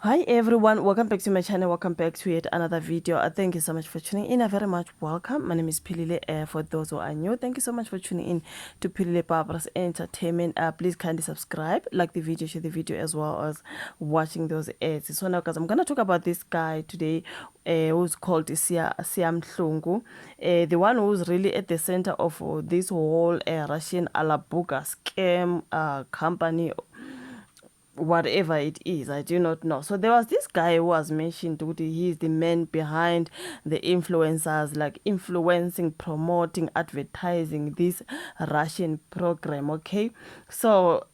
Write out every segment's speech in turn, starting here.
Hi everyone, welcome back to my channel, welcome back to yet another video. Thank you so much for tuning in. Very much welcome. My name is Pilile. For those who are new, thank you so much for tuning in to Pilile Barbara's Entertainment. Please kindly subscribe, like the video, share the video, as well as watching those ads. So now guys, I'm gonna talk about this guy today, who's called Sia Mhlungu, the one who's really at the center of this whole Russian Alabuga scam company, whatever it is. I do not know. So there was this guy who was mentioned, he's the man behind the influencers, like influencing, promoting, advertising this Russian program. Okay, so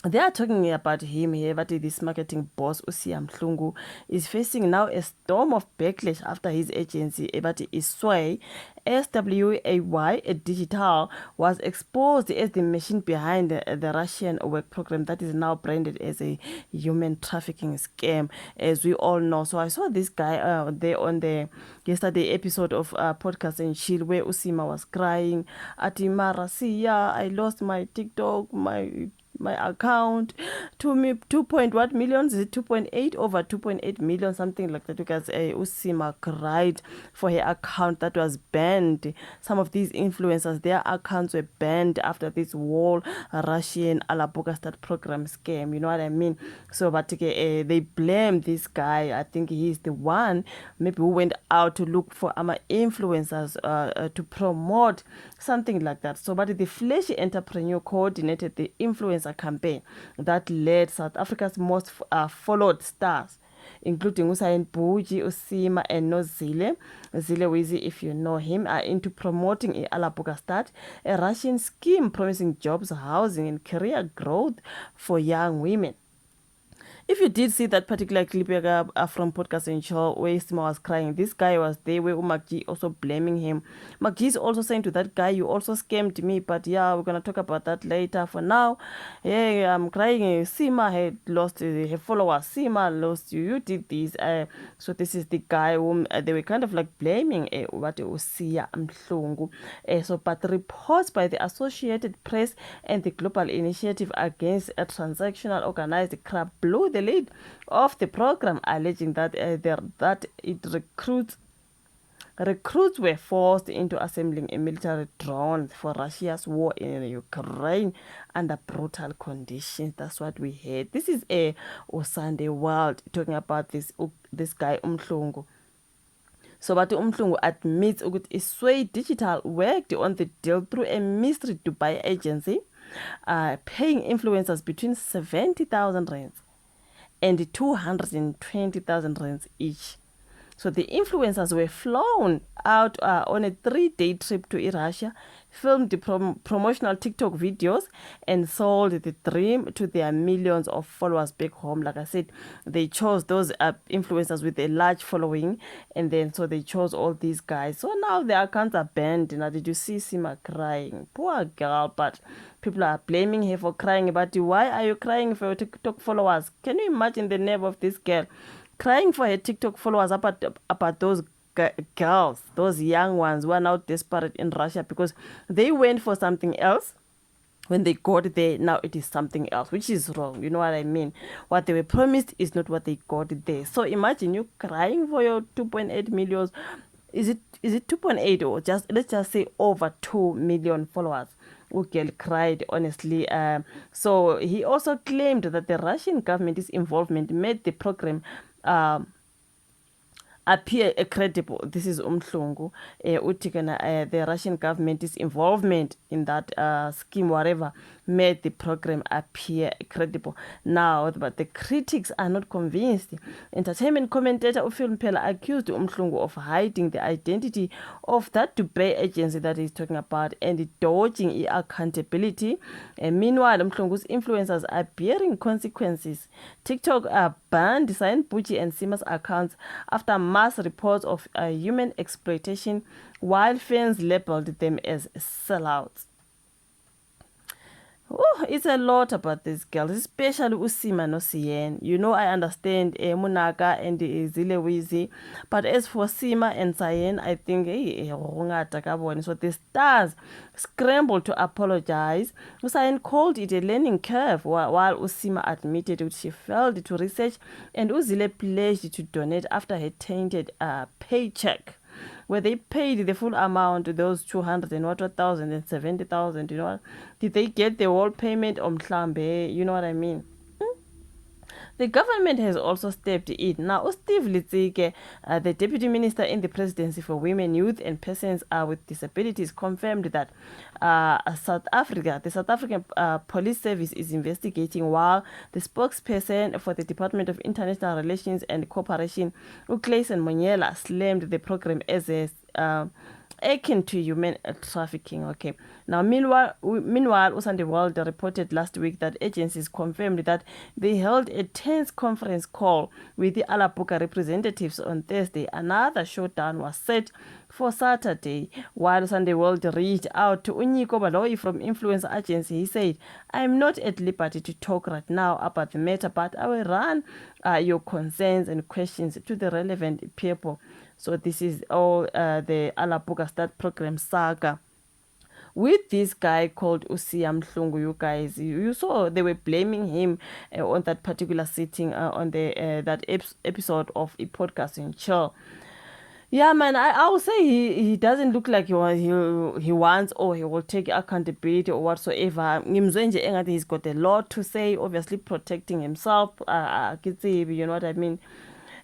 they are talking about him here, but this marketing boss, Usia Mhlungu, is facing now a storm of backlash after his agency, but is Sway, SWAY Digital, was exposed as the machine behind the Russian work program that is now branded as a human trafficking scam, as we all know. So I saw this guy there on the yesterday episode of Podcast and Chill, where Usima was crying, Atimara, see, yeah, I lost my TikTok, my account to me 2 point what millions, is it 2.8, over 2.8 million, something like that, because Usima cried for her account that was banned. Some of these influencers, their accounts were banned after this whole Russian Alabuga Start Program scam, you know what I mean? So but they blame this guy. I think he's the one maybe who went out to look for influencers to promote something like that. So but the flashy entrepreneur coordinated the influencer campaign that led South Africa's most followed stars, including Usain Buji, Usima, and Nozile. Zile Wizi, if you know him, are into promoting a Alabuga Start, a Russian scheme promising jobs, housing, and career growth for young women. If you did see that particular clip from Podcast and Show where Sima was crying, this guy was there where Umakji also blaming him. Makji is also saying to that guy, you also scammed me, but yeah, we're going to talk about that later. For now, yeah, I'm crying. Sima had lost her followers. Sima lost you. You did this. So this is the guy whom they were kind of like blaming what Usia Mhlungu. So, but reports by the Associated Press and the Global Initiative Against a Transactional Organized Crime blew the lead of the program, alleging that that it recruits were forced into assembling a military drone for Russia's war in Ukraine under brutal conditions. That's what we heard. This is a Sunday World talking about this guy Mhlungu. So but Mhlungu admits that Sway Digital worked on the deal through a mystery Dubai agency, paying influencers between 70,000 rands and 220,000 rands each. So the influencers were flown out on a 3-day trip to Russia, filmed the promotional TikTok videos, and sold the dream to their millions of followers back home. Like I said, they chose those influencers with a large following, and then so they chose all these guys. So now their accounts are banned. Now, did you see Sima crying? Poor girl, but people are blaming her for crying. But why are you crying for your TikTok followers? Can you imagine the nerve of this girl? Crying for her TikTok followers about those girls, those young ones who are now desperate in Russia because they went for something else. When they got there, now it is something else, which is wrong. You know what I mean? What they were promised is not what they got there. So imagine you crying for your 2.8 million. Is it 2.8, or just let's just say over 2 million followers? Ugel cried honestly. So he also claimed that the Russian government's involvement made the program appear credible. This is Mhlungu. The Russian government's involvement in that scheme, whatever, made the program appear credible. Now, but the critics are not convinced. Entertainment commentator Ufil Mpela accused Mhlungu of hiding the identity of that Dubai agency that he's talking about and dodging accountability. Meanwhile, Mhlungu's influencers are bearing consequences. TikTok banned Sain Buchi and Sima's accounts after mass reports of human exploitation, while fans labeled them as sellouts. Oh, it's a lot about these girls, especially Usima no Sien. You know, I understand Munaka and Zile Wizi, but as for Sima and Sien, I think so the stars scrambled to apologize. Sien called it a learning curve, while Usima admitted that she failed to research, and Uzile pledged to donate after her tainted paycheck, where they paid the full amount, those 200 and what 1,070,000, you know. Did they get the whole payment on Mhlambe? You know what I mean? The government has also stepped in. Now, Steve Litsike, the Deputy Minister in the Presidency for Women, Youth and Persons with Disabilities, confirmed that the South African Police Service is investigating, while the spokesperson for the Department of International Relations and Cooperation, Uclayson Monyela, slammed the program as a akin to human trafficking. Okay. Now, meanwhile, Usande World reported last week that agencies confirmed that they held a tense conference call with the Alabuga representatives on Thursday. Another showdown was set for Saturday. While Sunday World reached out to Unyiko Baloyi from Influence Agency, he said, "I'm not at liberty to talk right now about the matter, but I will run your concerns and questions to the relevant people." So this is all the Alabuga Start Program saga with this guy called Mhlungu. You guys, you saw they were blaming him on that particular sitting on the that episode of a podcast in Chill. Yeah, man, I would say he doesn't look like he wants or he will take accountability or whatsoever. He's got a lot to say, obviously protecting himself. You know what I mean?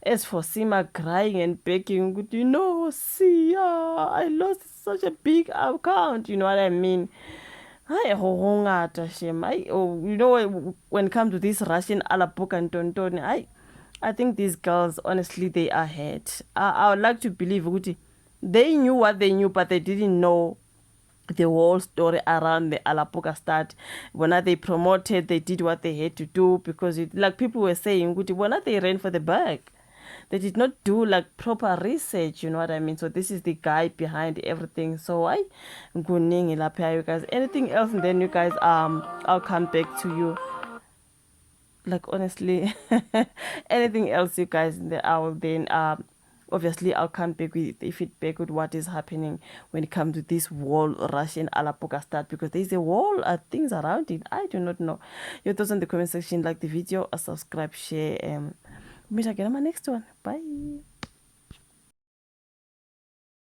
As for Sima crying and begging, you know, see, I lost such a big account, you know what I mean? You know, when it comes to this Russian Alabuga and Tonton, I think these girls, honestly, they are hurt. I would like to believe they knew what they knew, but they didn't know the whole story around the Alabuga Start. When they promoted, they did what they had to do, because like people were saying, when they ran for the bag, they did not do like proper research, you know what I mean? So this is the guy behind everything. So you guys, anything else, and then you guys I'll come back to you. Like honestly, anything else, you guys, I will then obviously I'll come back with the feedback with what is happening when it comes to this whole Russian Alabuga Start, because there's a whole things around it. I do not know. Your thoughts in the comment section. Like the video, subscribe, share. Meet again on my next one. Bye.